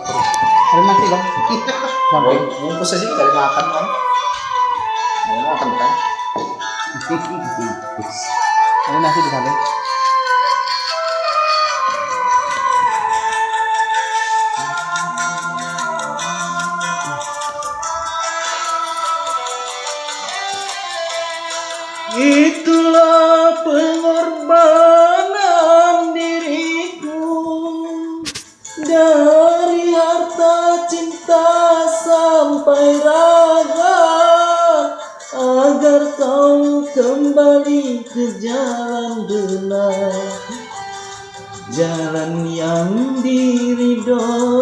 Ada nasi bang. Sampai. Bungkus aja kali makan kan. Mau makan kan? Ada nasi di samping. Itulah pengorbanan diriku, dari harta cinta sampai raga, agar kau kembali ke jalan benar, jalan yang diridhoi.